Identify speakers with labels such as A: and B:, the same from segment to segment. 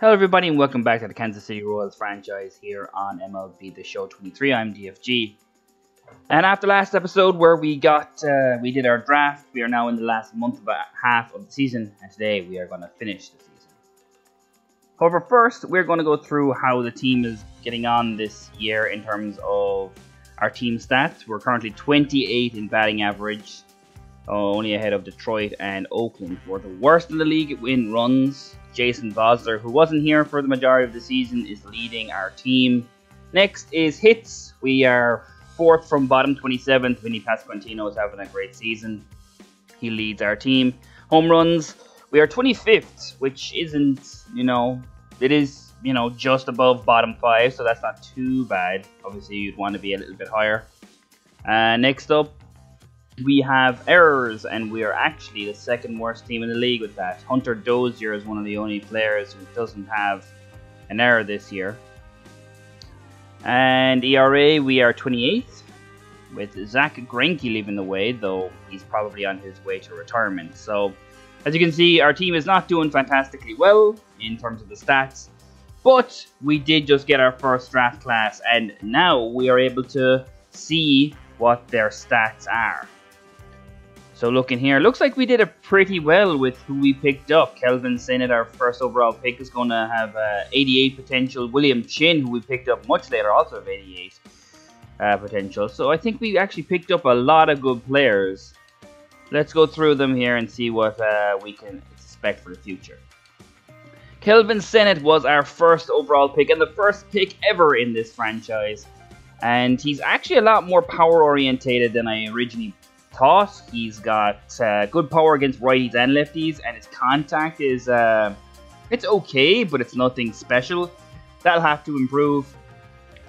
A: Hello everybody and welcome back to the Kansas City Royals franchise here on MLB The Show 23. I'm DFG. And after last episode where we did our draft, we are now in the last month of half of the season, and today we are going to finish the season. However, first we're going to go through how the team is getting on this year in terms of our team stats. We're currently 28 in batting average, only ahead of Detroit and Oakland. We're the worst in the league in runs. Jason Vosler, who wasn't here for the majority of the season, is leading our team. Next is hits. We are 4th from bottom, 27th. Vinny Pasquantino is having a great season. He leads our team. Home runs, we are 25th, which isn't, it is, just above bottom 5, so that's not too bad. Obviously, you'd want to be a little bit higher. Next up, we have errors, and we are actually the second worst team in the league with that. Hunter Dozier is one of the only players who doesn't have an error this year. And ERA, we are 28th, with Zach Greinke leading the way, though he's probably on his way to retirement. So, as you can see, our team is not doing fantastically well in terms of the stats, but we did just get our first draft class, and now we are able to see what their stats are. So looking here, looks like we did it pretty well with who we picked up. Kelvin Sinnott, our first overall pick, is going to have 88 potential. William Chin, who we picked up much later, also have 88 potential. So I think we actually picked up a lot of good players. Let's go through them here and see what we can expect for the future. Kelvin Sinnott was our first overall pick and the first pick ever in this franchise. And he's actually a lot more power orientated than I originally thought. He's got good power against righties and lefties, and his contact is it's okay, but it's nothing special. That'll have to improve.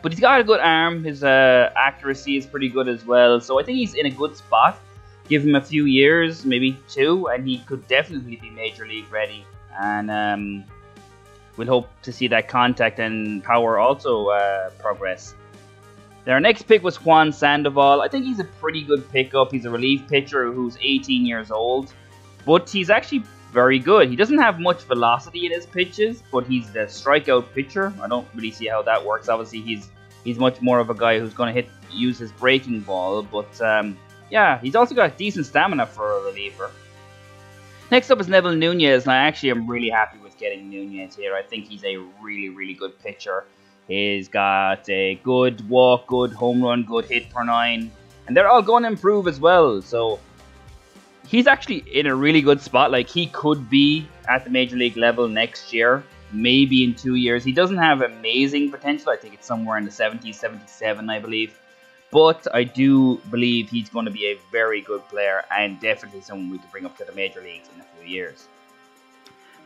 A: But he's got a good arm. His accuracy is pretty good as well. So I think he's in a good spot. Give him a few years, maybe 2, and he could definitely be major league ready. And we'll hope to see that contact and power also progress. Our next pick was Juan Sandoval. I think he's a pretty good pickup. He's a relief pitcher who's 18 years old, but he's actually very good. He doesn't have much velocity in his pitches, but he's the strikeout pitcher. I don't really see how that works. Obviously, he's much more of a guy who's going to use his breaking ball, but yeah, he's also got decent stamina for a reliever. Next up is Neville Nunez, and I actually am really happy with getting Nunez here. I think he's a really, really good pitcher. He's got a good walk, good home run, good hit per 9. And they're all going to improve as well. So he's actually in a really good spot. Like, he could be at the major league level next year, maybe in 2 years. He doesn't have amazing potential. I think it's somewhere in the 70s, 77, I believe. But I do believe he's going to be a very good player and definitely someone we could bring up to the major leagues in a few years.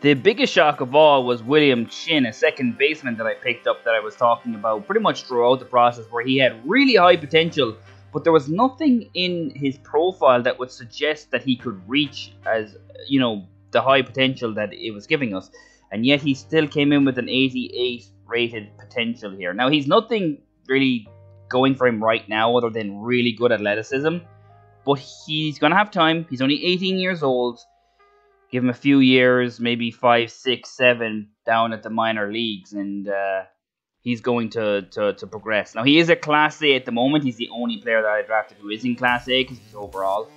A: The biggest shock of all was William Chin, a second baseman that I picked up that I was talking about pretty much throughout the process, where he had really high potential, but there was nothing in his profile that would suggest that he could reach as, the high potential that it was giving us. And yet he still came in with an 88 rated potential here. Now, he's nothing really going for him right now other than really good athleticism, but he's going to have time. He's only 18 years old. Give him a few years, maybe 5, 6, 7 down at the minor leagues, and he's going to progress. Now, he is a Class A at the moment. He's the only player that I drafted who is in Class A because he's overall.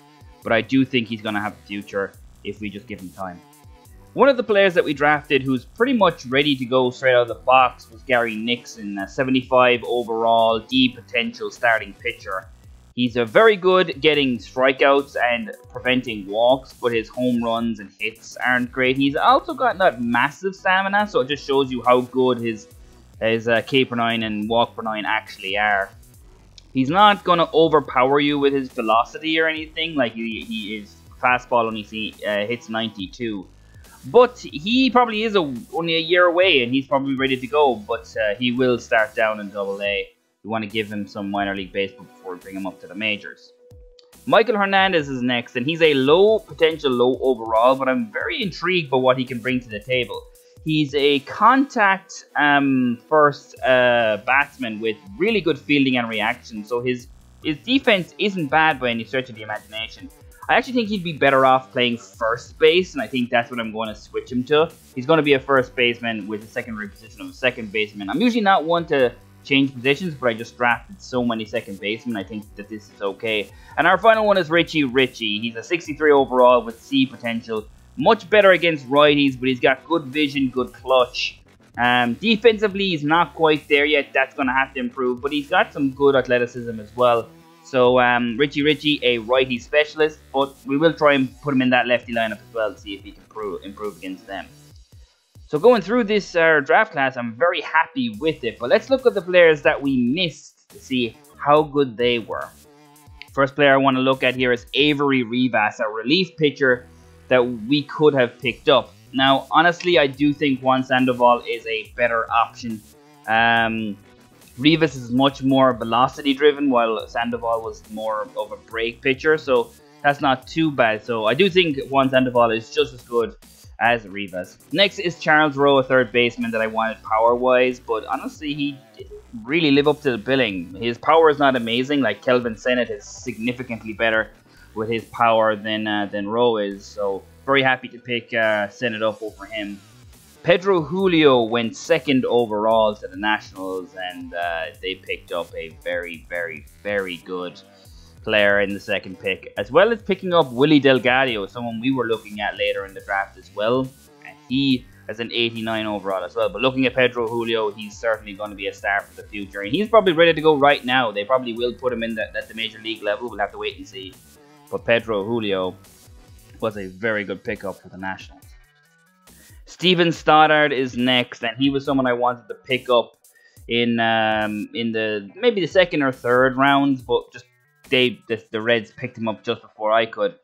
A: But I do think he's going to have a future if we just give him time. One of the players that we drafted who's pretty much ready to go straight out of the box was Gary Nixon, a 75 overall, D potential starting pitcher. He's a very good getting strikeouts and preventing walks, but his home runs and hits aren't great. He's also got that massive stamina, so it just shows you how good his K per 9 and walk per 9 actually are. He's not going to overpower you with his velocity or anything, like he is fastball only hits 92. But he probably is only a year away, and he's probably ready to go, but he will start down in Double-A. We want to give him some minor league baseball before we bring him up to the majors. Michael Hernandez is next, and he's a low potential, low overall, but I'm very intrigued by what he can bring to the table. He's a contact first batsman with really good fielding and reaction, so his defense isn't bad by any stretch of the imagination. I actually think he'd be better off playing first base, and I think that's what I'm going to switch him to. He's going to be a first baseman with a secondary position of a second baseman. I'm usually not one to change positions, but I just drafted so many second basemen. I think that this is okay. And our final one is Richie Richie. He's a 63 overall with C potential. Much better against righties, but he's got good vision, good clutch. Defensively, he's not quite there yet. That's going to have to improve, but he's got some good athleticism as well. So, Richie Richie, a righty specialist, but we will try and put him in that lefty lineup as well to see if he can improve against them. So, going through this draft class, I'm very happy with it. But let's look at the players that we missed to see how good they were. First player I want to look at here is Avery Rivas, a relief pitcher that we could have picked up. Now, honestly, I do think Juan Sandoval is a better option. Rivas is much more velocity driven, while Sandoval was more of a break pitcher, so that's not too bad. So I do think Juan Sandoval is just as good as Rivas. Next is Charles Rowe, a third baseman that I wanted power-wise, but honestly, he didn't really live up to the billing. His power is not amazing. Like Kelvin Sennett is significantly better with his power than Rowe is, so very happy to pick Sennett up over him. Pedro Julio went second overall to the Nationals, and they picked up a very, very, very good player in the second pick, as well as picking up Willie Delgado, someone we were looking at later in the draft as well, and he has an 89 overall as well. But looking at Pedro Julio, he's certainly going to be a star for the future, and he's probably ready to go right now. They probably will put him in at the major league level. We'll have to wait and see. But Pedro Julio was a very good pickup for the Nationals. Steven Stoddard is next, and he was someone I wanted to pick up in maybe the second or third rounds, but just the Reds picked him up just before I could.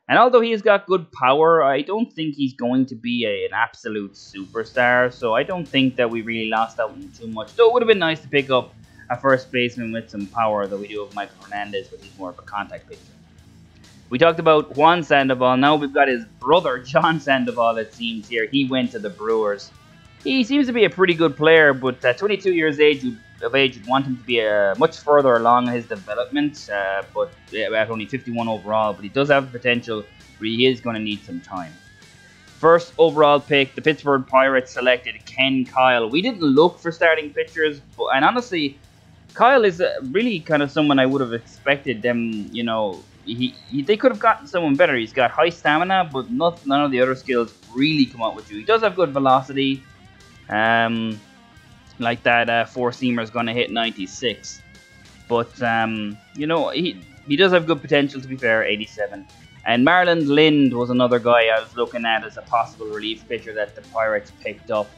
A: And although he's got good power, I don't think he's going to be an absolute superstar, so I don't think that we really lost out on too much. Though it would have been nice to pick up a first baseman with some power, though we do have Michael Hernandez, but he's more of a contact pitcher. We talked about Juan Sandoval. Now we've got his brother, John Sandoval, it seems here. He went to the Brewers. He seems to be a pretty good player, but at 22 years of age, you'd want him to be much further along in his development, but at only 51 overall. But he does have potential, but he is going to need some time. First overall pick, the Pittsburgh Pirates selected Ken Kyle. We didn't look for starting pitchers, and honestly, Kyle is really kind of someone I would have expected them, you know, they could have gotten someone better. He's got high stamina, but none of the other skills really come out with you. He does have good velocity. Like that four-seamer is going to hit 96. But, you know, he does have good potential, to be fair, 87. And Marlon Lind was another guy I was looking at as a possible relief pitcher that the Pirates picked up.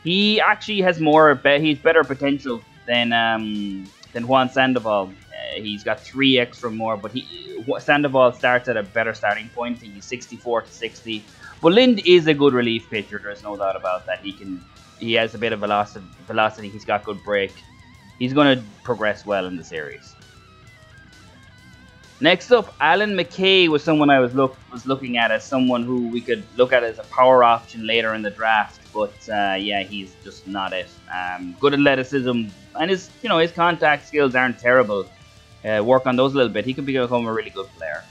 A: He actually has he's better potential than Juan Sandoval. He's got 3 extra more, but Sandoval starts at a better starting point. I think he's 64 to 60. But Lind is a good relief pitcher. There's no doubt about that. He has a bit of velocity. He's got good break. He's going to progress well in the series. Next up, Alan McKay was someone I was looking at as someone who we could look at as a power option later in the draft. But yeah, he's just not it. Good athleticism, and his contact skills aren't terrible. Work on those a little bit. He could become a really good player.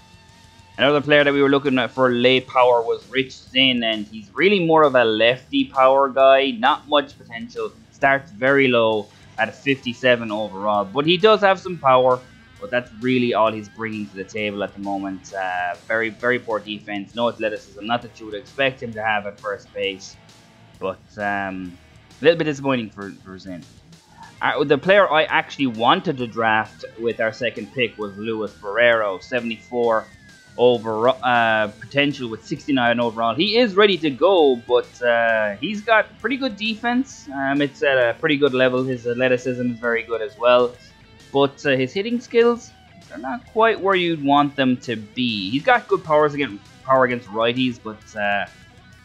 A: Another player that we were looking at for late power was Rich Zinn, and he's really more of a lefty power guy. Not much potential. Starts very low at a 57 overall, but he does have some power. But that's really all he's bringing to the table at the moment. Very, very poor defense. No athleticism. Not that you would expect him to have at first base. But a little bit disappointing for Zinn. The player I actually wanted to draft with our second pick was Luis Barrero. 74 overall, potential with 69 overall. He is ready to go, but he's got pretty good defense. It's at a pretty good level. His athleticism is very good as well. But his hitting skills are not quite where you'd want them to be. He's got good power against righties, but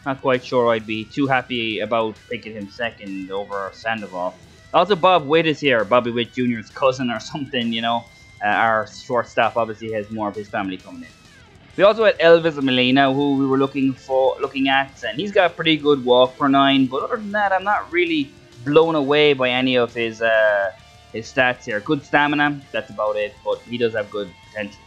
A: not quite sure I'd be too happy about picking him second over Sandoval. Also, Bob Witt is here. Bobby Witt Jr.'s cousin or something, you know. Our shortstop obviously has more of his family coming in. We also had Elvis Molina, who we were looking at, and he's got pretty good walk per 9. But other than that, I'm not really blown away by any of his stats here. Good stamina, that's about it, but he does have good potential.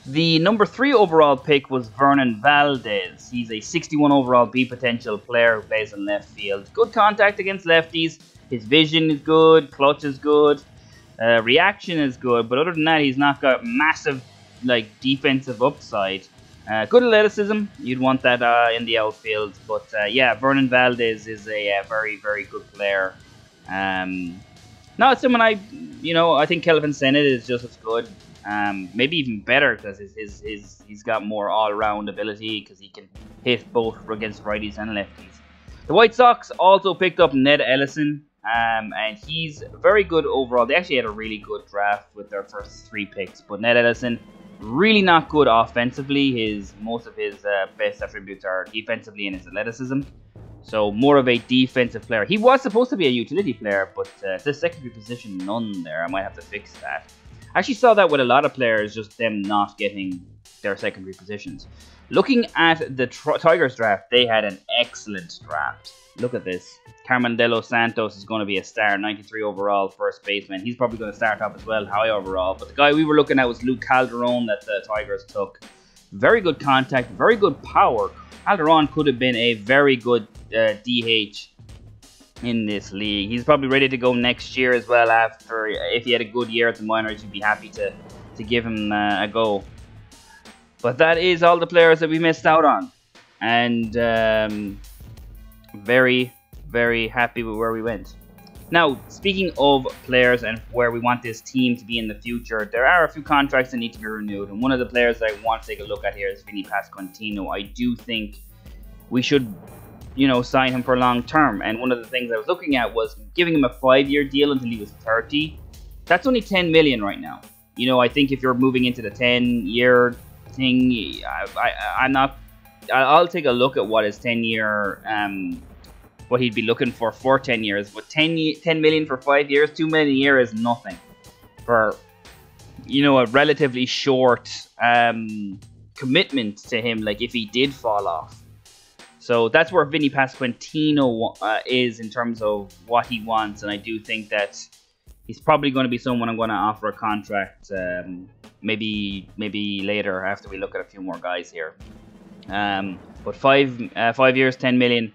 A: The number 3 overall pick was Vernon Valdez. He's a 61 overall B potential player who plays in left field. Good contact against lefties. His vision is good. Clutch is good. Reaction is good. But other than that, he's not got massive defensive upside. Good athleticism. You'd want that in the outfield. But yeah, Vernon Valdez is a very, very good player. Not someone I think Kelvin Sennett is just as good. Maybe even better because he's got more all-around ability because he can hit both against righties and lefties. The White Sox also picked up Ned Ellison, and he's very good overall. They actually had a really good draft with their first 3 picks, but Ned Ellison, really not good offensively. Most of his best attributes are defensively and his athleticism. So more of a defensive player. He was supposed to be a utility player, but the secondary position, none there. I might have to fix that. I actually saw that with a lot of players, just them not getting their secondary positions. Looking at the Tigers draft, they had an excellent draft. Look at this. Carmen De Los Santos is going to be a star, 93 overall first baseman. He's probably going to start up as well, high overall. But the guy we were looking at was Luke Calderon that the Tigers took. Very good contact, very good power. Calderon could have been a very good DH in this league. He's probably ready to go next year as well. After, if he had a good year at the minors, you'd be happy to give him a go. But that is all the players that we missed out on, and very, very happy with where we went. Now, speaking of players and where we want this team to be in the future, there are a few contracts that need to be renewed, and one of the players that I want to take a look at here is Vinny Pasquantino. I do think we should, sign him for long term, and one of the things I was looking at was giving him a 5-year deal until he was 30. That's only 10 million right now. I think if you're moving into the 10-year thing, I'll take a look at what his 10-year what he'd be looking for 10 years. But 10 million for 5 years, 2 million a year is nothing for a relatively short commitment to him, like if he did fall off. So that's where Vinny Pasquantino is in terms of what he wants, and I do think that he's probably going to be someone I'm going to offer a contract maybe later after we look at a few more guys here. But 5 years, 10 million.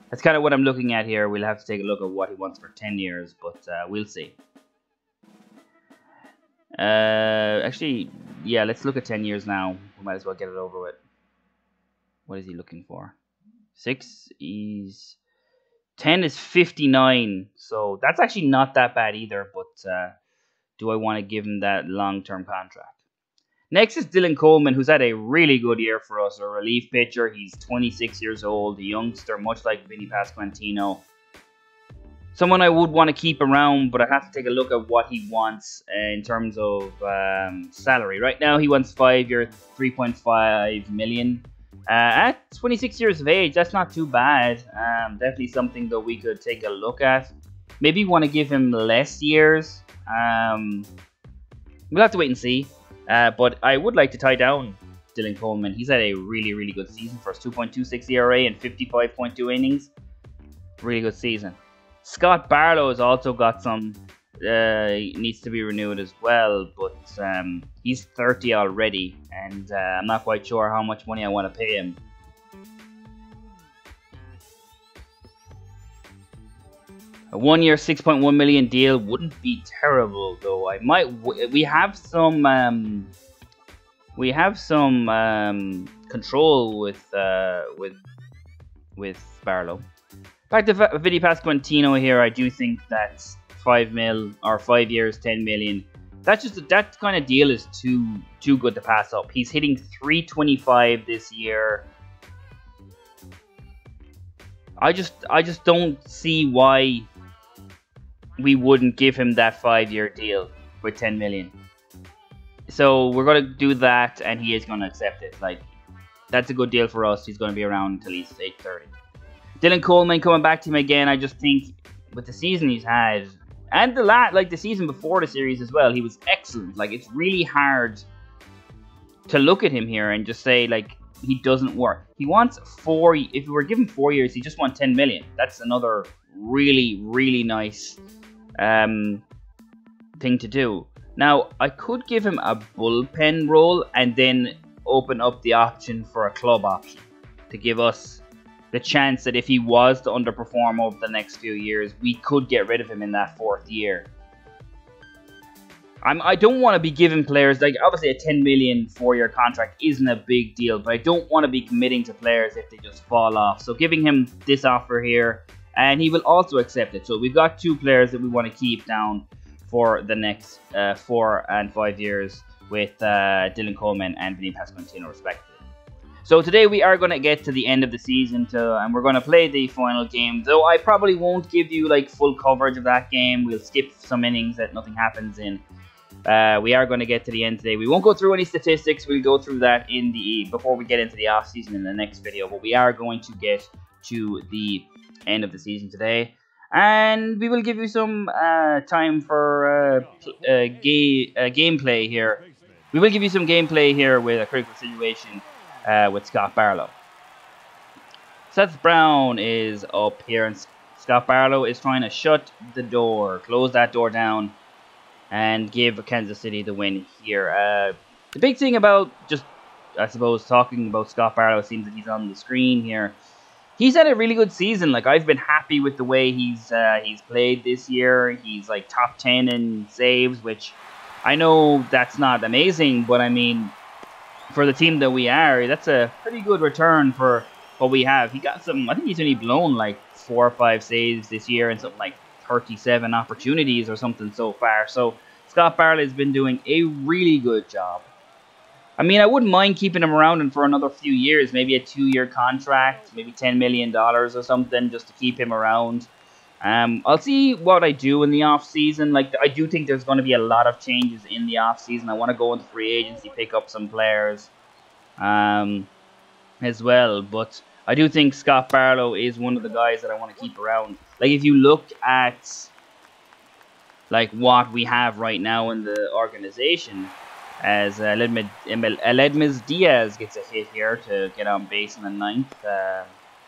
A: That's kind of what I'm looking at here. We'll have to take a look at what he wants for 10 years, but we'll see. Actually, yeah, let's look at 10 years now. We might as well get it over with. What is he looking for? 6 is 10 is 59, so that's actually not that bad either, but do I want to give him that long-term contract? Next is Dylan Coleman, who's had a really good year for us, a relief pitcher. He's 26 years old, a youngster, much like Vinny Pasquantino. Someone I would want to keep around, but I have to take a look at what he wants in terms of salary. Right now, he wants 5 years, 3.5 million. At 26 years of age, that's not too bad. Definitely something that we could take a look at. Maybe want to give him less years. We'll have to wait and see. But I would like to tie down Dylan Coleman. He's had a really, really good season for us. 2.26 ERA and 55.2 innings. Really good season. Scott Barlow has also got some... needs to be renewed as well. But he's 30 already. And I'm not quite sure how much money I want to pay him. A 1 year, 6.1 million deal wouldn't be terrible, though. We have some control with Barlow. Back to Vinny Pasquantino here. I do think that 5 mil or 5 years, 10 million. That kind of deal is too good to pass up. He's hitting 325 this year. I just don't see why we wouldn't give him that 5-year deal with 10 million. So we're going to do that, and he is going to accept it. Like, that's a good deal for us. He's going to be around until he's age 30. Dylan Coleman coming back to him again. I just think with the season he's had, and the season before the series as well, he was excellent. Like, it's really hard to look at him here and just say, like, he doesn't work. He wants 4. If we were given 4 years, he just wants 10 million. That's another really, really nice thing to do. Now, I could give him a bullpen role and then open up the option for a club option to give us the chance that if he was to underperform over the next few years, we could get rid of him in that 4th year. I don't want to be giving players, like, obviously a 10 million 4-year contract isn't a big deal, but I don't want to be committing to players if they just fall off. So giving him this offer here, and he will also accept it. So we've got 2 players that we want to keep down for the next 4 and 5 years with Dylan Coleman and Vinny Pasquantino respectively. So today we are going to get to the end of the season and we're going to play the final game. Though I probably won't give you like full coverage of that game. We'll skip some innings that nothing happens in. We are going to get to the end today. We won't go through any statistics. We'll go through that before we get into the off season in the next video. But we are going to get to the end of the season today. And we will give you some time for gameplay here. We will give you some gameplay here with a critical situation with Scott Barlow. Seth Brown is up here, and Scott Barlow is trying to shut the door, close that door down, and give Kansas City the win here. The big thing about just, I suppose, talking about Scott Barlow, it seems that he's on the screen here. He's had a really good season. Like, I've been happy with the way he's played this year. He's like top 10 in saves, which I know that's not amazing, but I mean, for the team that we are, that's a pretty good return for what we have. He got some, I think he's only blown like 4 or 5 saves this year and something like 37 opportunities or something so far. So Scott Barlow has been doing a really good job. I mean, I wouldn't mind keeping him around and for another few years, maybe a 2-year contract, maybe $10 million or something, just to keep him around. I'll see what I do in the off season. Like, I do think there's going to be a lot of changes in the off season. I want to go into free agency, pick up some players, as well. But I do think Scott Barlow is one of the guys that I want to keep around. Like, if you look at like what we have right now in the organization, as Aledmys Diaz gets a hit here to get on base in the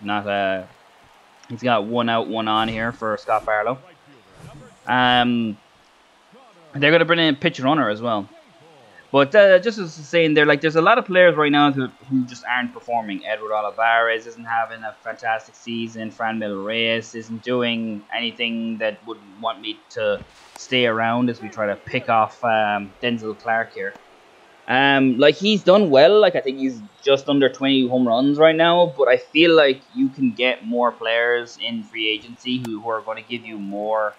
A: 9th. He's got 1 out, 1 on here for Scott Barlow. They're going to bring in a pitch runner as well. But just as saying, there's a lot of players right now who just aren't performing. Edward Olivares isn't having a fantastic season. Franmil Reyes isn't doing anything that would want me to stay around as we try to pick off Denzel Clark here. Like, he's done well. Like, I think he's just under 20 home runs right now, but I feel like you can get more players in free agency who are going to give you more,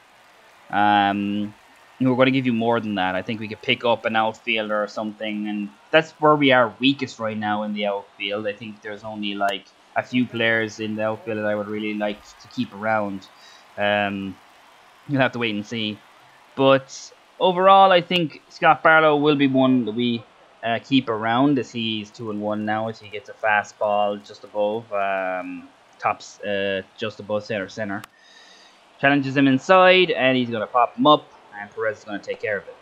A: who are going to give you more than that. I think we could pick up an outfielder or something, and that's where we are weakest right now in the outfield. I think there's only like a few players in the outfield that I would really like to keep around. You'll have to wait and see. But overall, I think Scott Barlow will be one that we keep around, as he's 2-1 now, as he gets a fastball just above just above center. Challenges him inside, and he's going to pop him up, and Perez is going to take care of it.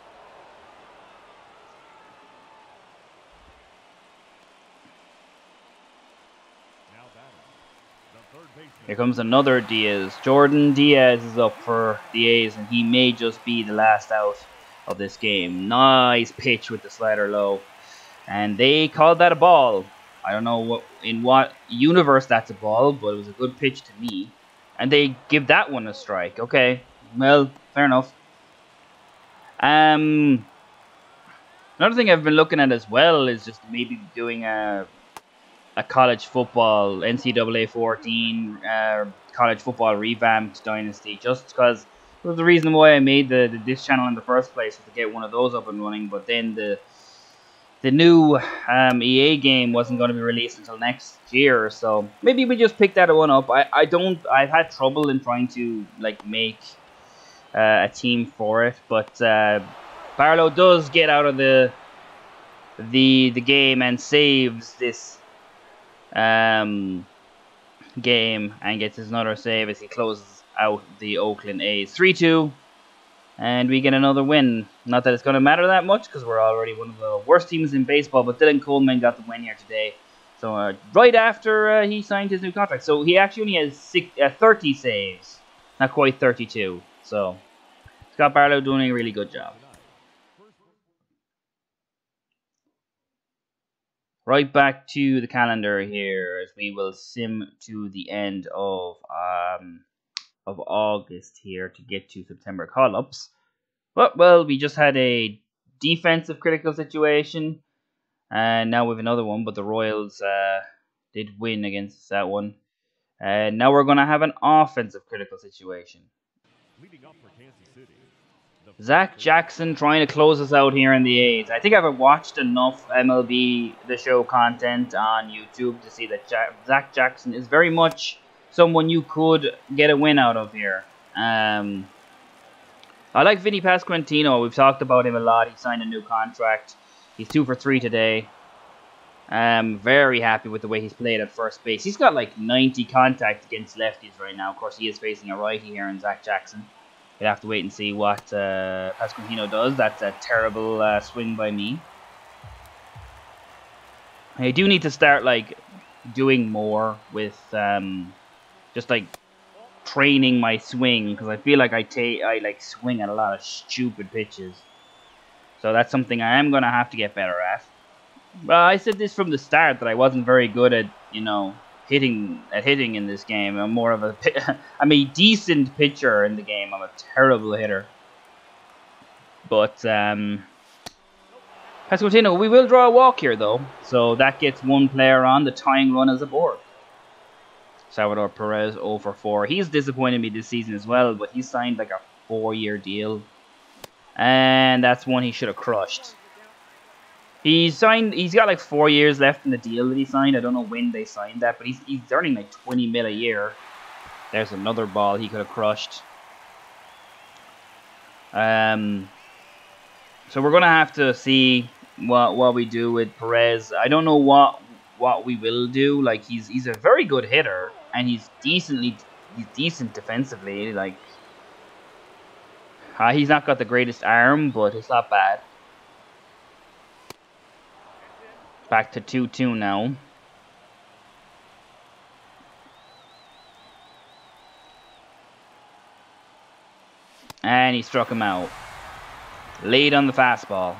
A: Here comes another Diaz. Jordan Diaz is up for the A's, and he may just be the last out of this game. Nice pitch with the slider low. And they called that a ball. I don't know in what universe that's a ball, but it was a good pitch to me. And they give that one a strike. Okay, well, fair enough. Another thing I've been looking at as well is just maybe doing a college football, NCAA 14, college football revamped dynasty, just because it was the reason why I made this channel in the first place, was to get one of those up and running. But then the new EA game wasn't going to be released until next year, so maybe we just pick that one up. I've had trouble in trying to like make a team for it, but Barlow does get out of the game and saves this game and gets another save as he closes out the Oakland A's. 3-2, and we get another win. Not that it's going to matter that much, because we're already one of the worst teams in baseball, but Dylan Coleman got the win here today. So right after he signed his new contract. So he actually only has 30 saves, not quite 32. So Scott Barlow doing a really good job. Right back to the calendar here as we will sim to the end of August here to get to September call-ups. But, well, we just had a defensive critical situation, and now we have another one, but the Royals did win against that one. And now we're going to have an offensive critical situation. Zach Jackson trying to close us out here in the A's. I think I've watched enough MLB The Show content on YouTube to see that Zach Jackson is very much someone you could get a win out of here. I like Vinny Pasquantino. We've talked about him a lot. He signed a new contract. He's 2 for 3 today. I'm very happy with the way he's played at first base. He's got like 90 contact against lefties right now. Of course, he is facing a righty here in Zach Jackson. We'll have to wait and see what Pasquantino does. That's a terrible swing by me. I do need to start like doing more with just like training my swing, because I feel like I like swing at a lot of stupid pitches. So that's something I am gonna have to get better at. Well, I said this from the start that I wasn't very good at, you know, hitting in this game. I'm more of I'm a decent pitcher in the game. I'm a terrible hitter. But Pasquantino, we will draw a walk here though, so that gets one player on. The tying run is aboard. Salvador Perez 0 for 4. He's disappointed me this season as well, but he signed like a 4-year deal, and that's one he should have crushed. He's got like 4 years left in the deal that he signed. I don't know when they signed that, but he's earning like 20 mil a year. There's another ball he could have crushed. So we're gonna have to see what we do with Perez. I don't know what we will do. Like he's a very good hitter, and he's decent defensively. Like he's not got the greatest arm, but it's not bad. Back to 2-2 now. And he struck him out. Late on the fastball.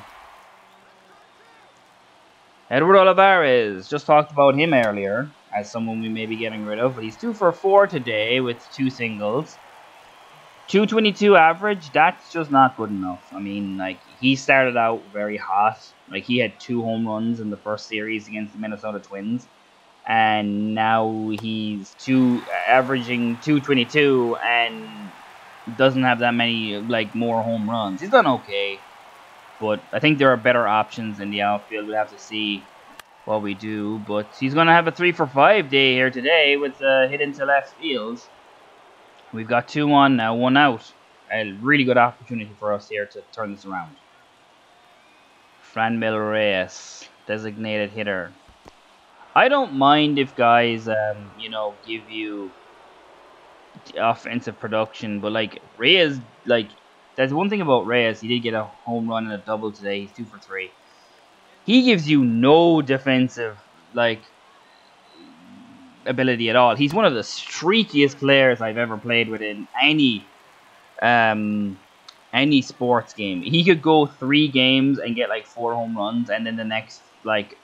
A: Edward Olivares. Just talked about him earlier as someone we may be getting rid of. But he's 2 for 4 today with 2 singles. 222 average, that's just not good enough. I mean, like, he started out very hot. Like, he had 2 home runs in the first series against the Minnesota Twins. And now he's averaging 222 and doesn't have that many, like, more home runs. He's done okay. But I think there are better options in the outfield. We'll have to see what we do. But he's going to have a 3 for 5 day here today with a hit into left field. We've got 2 on now, 1 out. A really good opportunity for us here to turn this around. Franmil Reyes, designated hitter. I don't mind if guys, you know, give you offensive production, but like Reyes, like there's one thing about Reyes. He did get a home run and a double today. He's 2 for 3. He gives you no defensive like ability at all. He's one of the streakiest players I've ever played with in any sports game. He could go 3 games and get like 4 home runs, and then the next like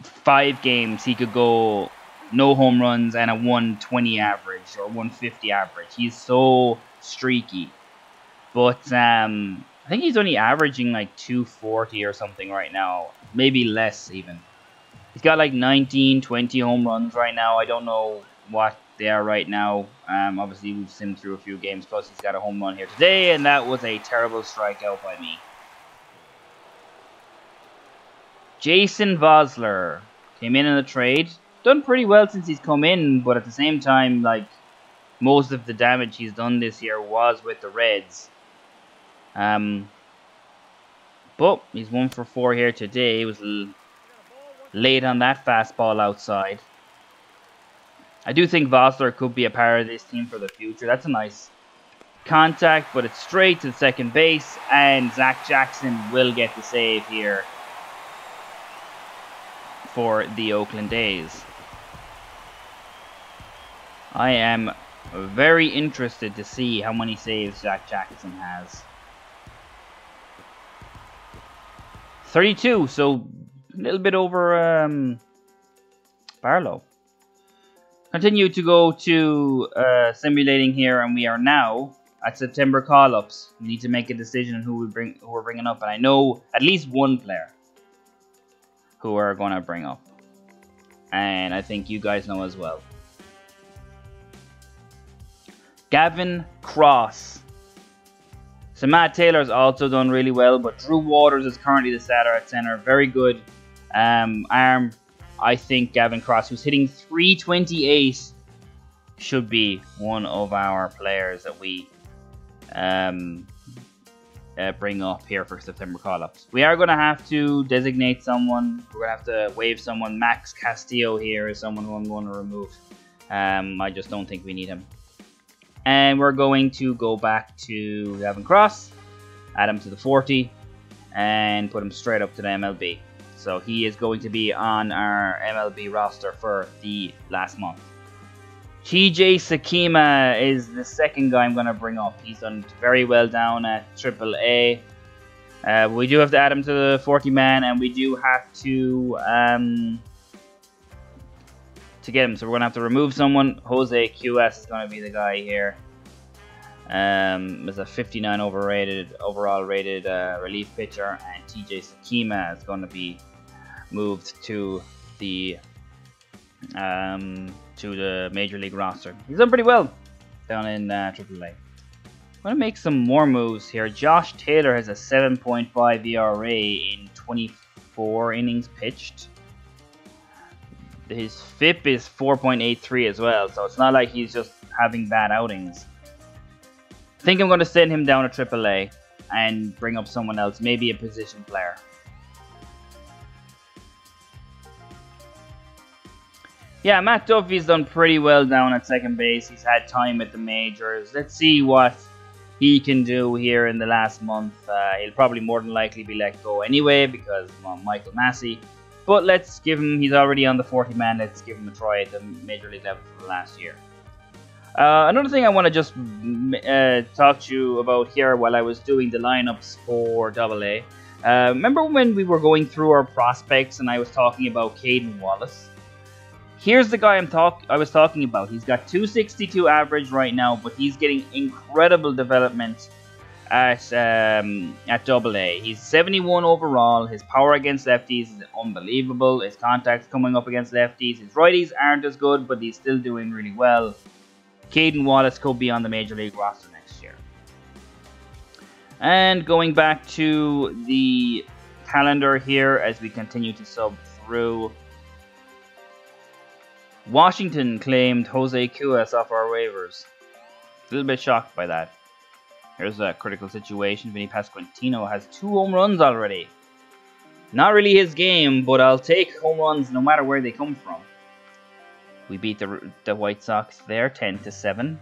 A: 5 games he could go no home runs and a 120 average or 150 average. He's so streaky. But I think he's only averaging like 240 or something right now, maybe less even. He's got like 19, 20 home runs right now. I don't know what they are right now. Obviously, we've simmed through a few games. Plus, he's got a home run here today, and that was a terrible strikeout by me. Jason Vosler came in the trade. Done pretty well since he's come in, but at the same time, like, most of the damage he's done this year was with the Reds. But he's 1 for 4 here today. He was late on that fastball outside. I do think Vosler could be a part of this team for the future. That's a nice contact, but it's straight to second base, and Zach Jackson will get the save here for the Oakland A's. I am very interested to see how many saves Zach Jackson has. 32, so A little bit over Barlow. Continue to go to simulating here, and we are now at September call-ups. We need to make a decision on who we're bringing up, and I know at least one player who we're going to bring up, and I think you guys know as well. Gavin Cross. So Matt Taylor's also done really well, but Drew Waters is currently the starter at center. Very good arm. I think Gavin Cross, who's hitting .328, should be one of our players that we bring up here for September call-ups. We are going to have to designate someone. We're going to have to waive someone. Max Castillo here is someone who I'm going to remove. I just don't think we need him. And we're going to go back to Gavin Cross, add him to the 40, and put him straight up to the MLB. So he is going to be on our MLB roster for the last month. TJ Sakima is the second guy I'm going to bring up. He's done very well down at AAA. We do have to add him to the 40-man, and we do have to get him. So we're going to have to remove someone. Jose QS is going to be the guy here. Is a 59 overall rated relief pitcher, and TJ Sakima is going to be moved to the major league roster. He's done pretty well down in AAA. I'm going to make some more moves here. Josh Taylor has a 7.5 ERA in 24 innings pitched. His FIP is 4.83 as well, so it's not like he's just having bad outings. I think I'm going to send him down to AAA and bring up someone else, maybe a position player. Yeah, Matt Duffy's done pretty well down at second base. He's had time at the majors. Let's see what he can do here in the last month. He'll probably more than likely be let go anyway because of Michael Massey. But let's give him, he's already on the 40-man, let's give him a try at the major league level for the last year. Another thing I want to just talk to you about here while I was doing the lineups for AA. Remember when we were going through our prospects and I was talking about Caden Wallace? Here's the guy I was talking about. He's got 262 average right now, but he's getting incredible development at AA. He's 71 overall. His power against lefties is unbelievable. His contact's coming up against lefties. His righties aren't as good, but he's still doing really well. Caden Wallace could be on the major league roster next year. And going back to the calendar here as we continue to sub through. Washington claimed Jose Cuas off our waivers. A little bit shocked by that. Here's a critical situation. Vinny Pasquantino has 2 home runs already. Not really his game, but I'll take home runs no matter where they come from. We beat the White Sox there 10-7.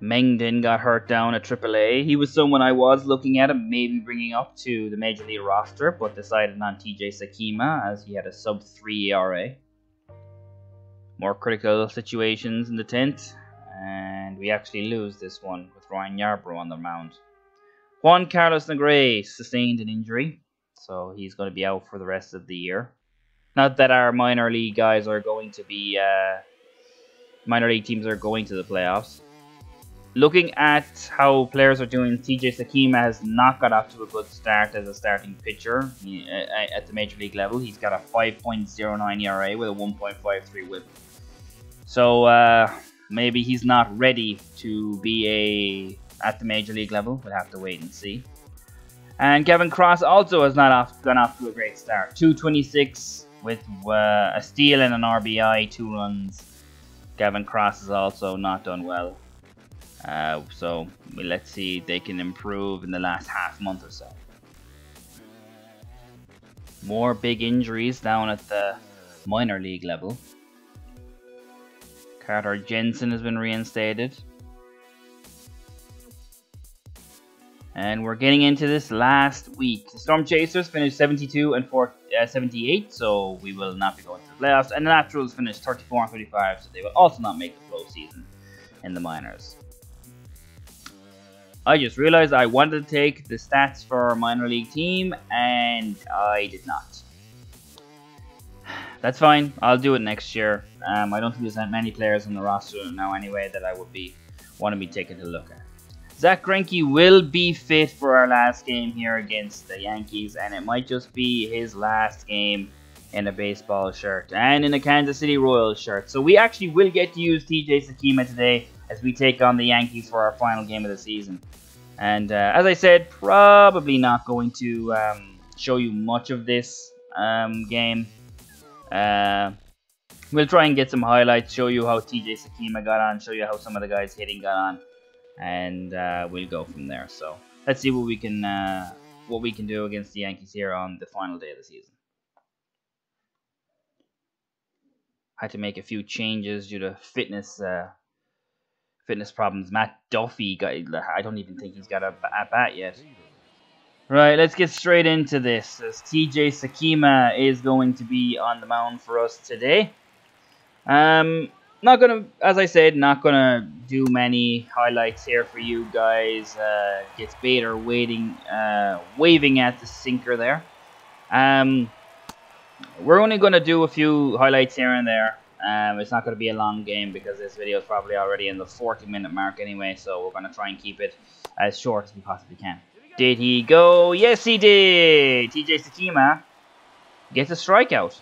A: Mengden got hurt down at AAA. He was someone I was looking at him maybe bringing up to the Major League roster, but decided on TJ Sakima as he had a sub-3 ERA. More critical situations in the 10th, and we actually lose this one with Ryan Yarbrough on the mound. Juan Carlos Negre sustained an injury, so he's going to be out for the rest of the year. Not that our minor league guys are going to be, minor league teams are going to the playoffs. Looking at how players are doing, TJ Sakima has not got off to a good start as a starting pitcher at the major league level. He's got a 5.09 ERA with a 1.53 whip. So maybe he's not ready to be at the major league level. We'll have to wait and see. And Gavin Cross also has not gone off to a great start. 226 with a steal and an RBI, 2 runs. Gavin Cross has also not done well. So let's see if they can improve in the last half month or so. More big injuries down at the minor league level. Carter Jensen has been reinstated. And we're getting into this last week. The Storm Chasers finished 72 and 78, so we will not be going to the playoffs. And the Naturals finished 34 and 35, so they will also not make the postseason in the minors. I just realized I wanted to take the stats for our minor league team, and I did not. That's fine. I'll do it next year. I don't think there's that many players on the roster now anyway that I would want to be taking a look at. Zach Greinke will be fit for our last game here against the Yankees, and it might just be his last game in a baseball shirt and in a Kansas City Royals shirt. So we actually will get to use TJ Sakima today as we take on the Yankees for our final game of the season. And as I said, probably not going to show you much of this game. We'll try and get some highlights, show you how TJ Sakima got on, show you how some of the guys hitting got on, and we'll go from there. So let's see what we can do against the Yankees here on the final day of the season. Had to make a few changes due to fitness problems. Matt Duffy I don't even think he's got a bat yet. Right, let's get straight into this, as TJ Sakima is going to be on the mound for us today. Not gonna, as I said, not gonna do many highlights here for you guys. Gets Bader waving at the sinker there. We're only gonna do a few highlights here and there. It's not gonna be a long game because this video is probably already in the 40-minute mark anyway. So we're gonna try and keep it as short as we possibly can. Did he go? Yes, he did. TJ Sakima gets a strikeout.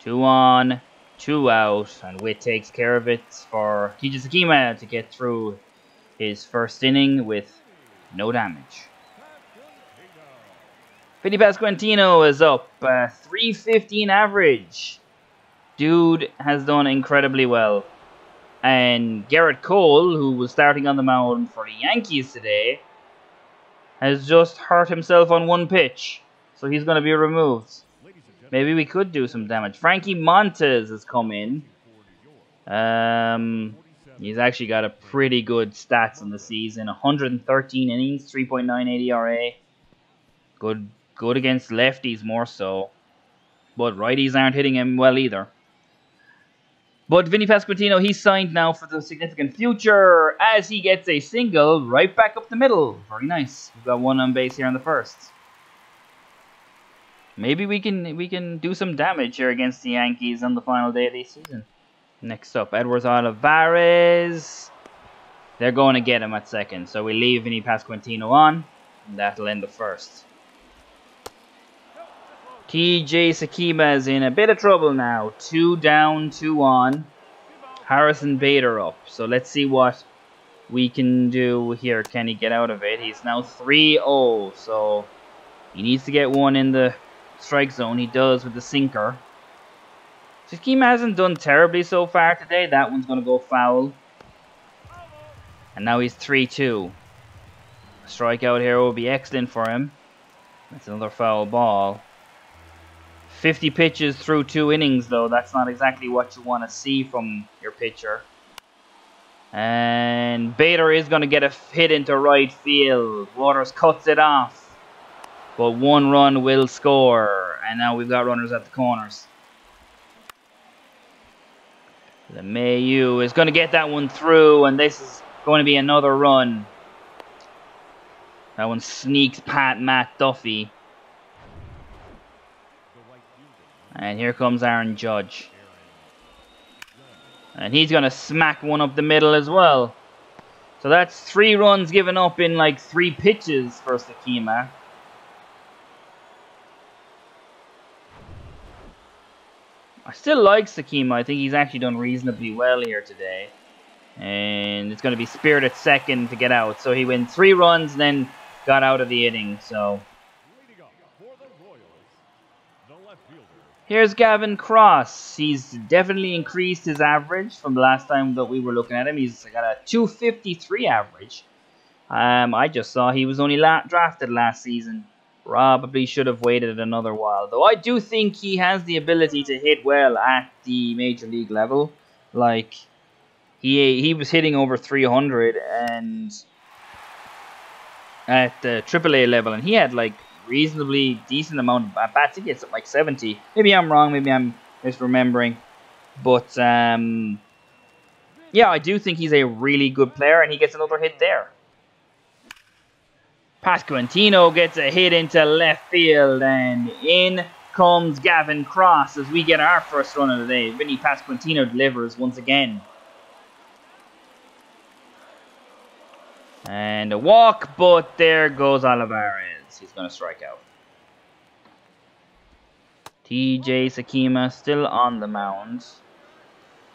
A: 2 on, 2 out, and Witt takes care of it for TJ Sakima to get through his first inning with no damage. Vinny Pasquantino is up, 315 average. Dude has done incredibly well. And Garrett Cole, who was starting on the mound for the Yankees today, has just hurt himself on 1 pitch. So he's going to be removed. Maybe we could do some damage. Frankie Montes has come in. He's actually got a pretty good stats in the season. 113 innings, 3.98 ERA. Good against lefties more so. But righties aren't hitting him well either. But Vinny Pasquantino, he's signed now for the significant future as he gets a single right back up the middle. Very nice. We've got 1 on base here in the first. Maybe we can do some damage here against the Yankees on the final day of the season. Next up, Edwards Olivares. They're going to get him at second, so we leave Vinny Pasquantino on, and that'll end the first. TJ Sakima is in a bit of trouble now. 2 down, 2 on. Harrison Bader up. So let's see what we can do here. Can he get out of it? He's now 3-0. So he needs to get 1 in the strike zone. He does with the sinker. Sakima hasn't done terribly so far today. That one's going to go foul. And now he's 3-2. A strikeout here will be excellent for him. That's another foul ball. 50 pitches through 2 innings, though. That's not exactly what you want to see from your pitcher. And Bader is going to get a hit into right field. Waters cuts it off. But 1 run will score. And now we've got runners at the corners. The Mayu is going to get that one through. And this is going to be another run. That one sneaks past Matt Duffy. And here comes Aaron Judge. And he's going to smack one up the middle as well. So that's 3 runs given up in like 3 pitches for Sakima. I still like Sakima. I think he's actually done reasonably well here today. And it's going to be Spirit at second to get out. So he went 3 runs, then got out of the inning. So here's Gavin Cross. He's definitely increased his average from the last time that we were looking at him. He's got a 253 average. I just saw he was only drafted last season. Probably should have waited another while. Though I do think he has the ability to hit well at the major league level. Like, he was hitting over 300 and at the AAA level. And he had like reasonably decent amount of bats. I think it's like 70. Maybe I'm wrong. Maybe I'm misremembering. But Yeah, I do think he's a really good player, and he gets another hit there. Pasquantino gets a hit into left field, and in comes Gavin Cross as we get our first run of the day. Vinny Pasquantino delivers once again. And a walk, but there goes Olivares. He's going to strike out. TJ Sakima still on the mound.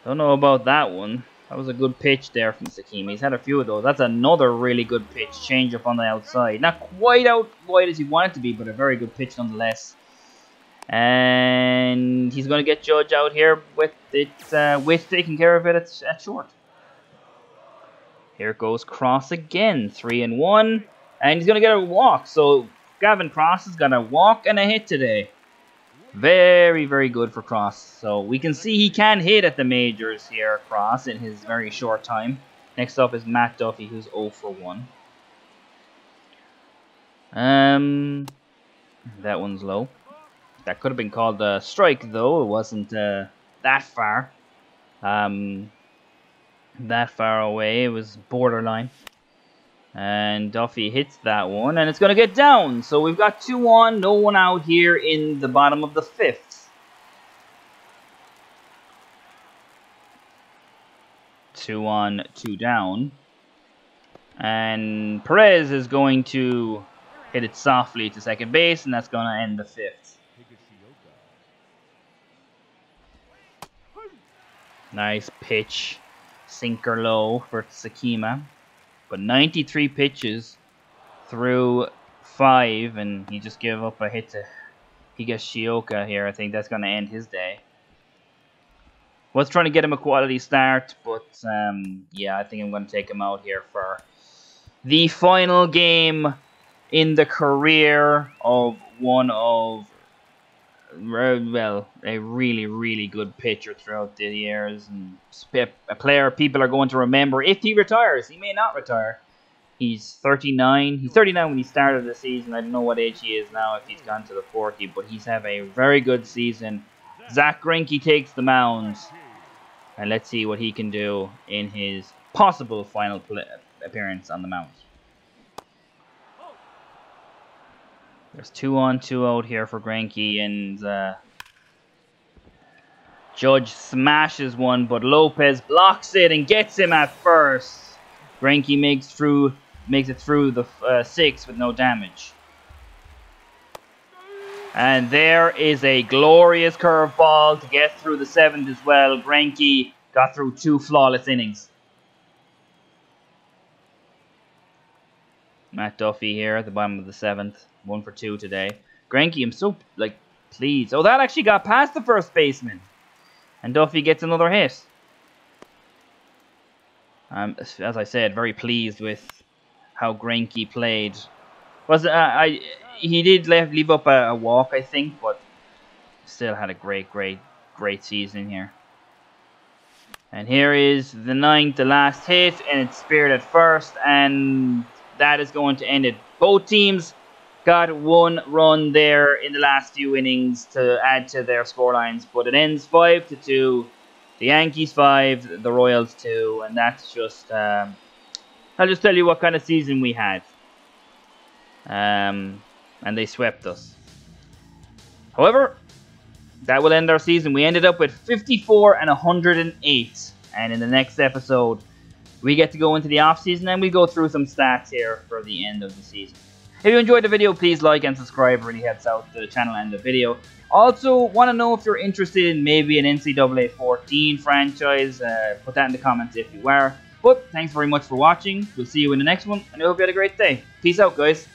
A: Don't know about that one. That was a good pitch there from Sakima. He's had a few of those. That's another really good pitch. Change up on the outside. Not quite out wide as he wanted to be, but a very good pitch nonetheless. And he's going to get Judge out here with it, with taking care of it at short. Here goes Cross again. 3-1. And he's going to get a walk. So Gavin Cross has got a walk and a hit today. Very, very good for Cross. So we can see he can hit at the majors here, Cross, in his very short time. Next up is Matt Duffy, who's 0 for 1. That one's low. That could have been called a strike, though. It wasn't that far. That far away. It was borderline. And Duffy hits that one, and it's going to get down. So we've got 2 on, no one out here in the bottom of the 5th. 2 on, 2 down. And Perez is going to hit it softly to second base, and that's going to end the 5th. Nice pitch. Sinker low for Sakima. But 93 pitches through 5, and he just gave up a hit to Higashioka here. I think that's going to end his day. Was trying to get him a quality start, but yeah, I think I'm going to take him out here for the final game in the career of one of, well, a really, really good pitcher throughout the years, and a player people are going to remember if he retires. He may not retire. He's 39. He's 39 when he started the season. I don't know what age he is now, if he's gone to the 40, but he's had a very good season. Zach Greinke takes the mound, and let's see what he can do in his possible final appearance on the mound. There's 2 on, 2 out here for Greinke, and Judge smashes one, but Lopez blocks it and gets him at first. Greinke makes it through the 6th with no damage. And there is a glorious curveball to get through the 7th as well. Greinke got through 2 flawless innings. Matt Duffy here at the bottom of the 7th. 1 for 2 today. Greinke, I'm so, pleased. Oh, that actually got past the first baseman. And Duffy gets another hit. As I said, very pleased with how Greinke played. He did leave up a walk, I think, but still had a great season here. And here is the 9th, the last hit, and it's speared at first, and that is going to end it. Both teams got 1 run there in the last few innings to add to their scorelines, but it ends 5-2. The Yankees 5, the Royals 2, and that's just, I'll just tell you what kind of season we had. And they swept us. However, that will end our season. We ended up with 54 and 108, and in the next episode, we get to go into the offseason and we go through some stats here for the end of the season. If you enjoyed the video, please like and subscribe. It really helps out the channel and the video. Also, want to know if you're interested in maybe an NCAA 14 franchise. Put that in the comments if you are. But thanks very much for watching. We'll see you in the next one, and I hope you had a great day. Peace out, guys.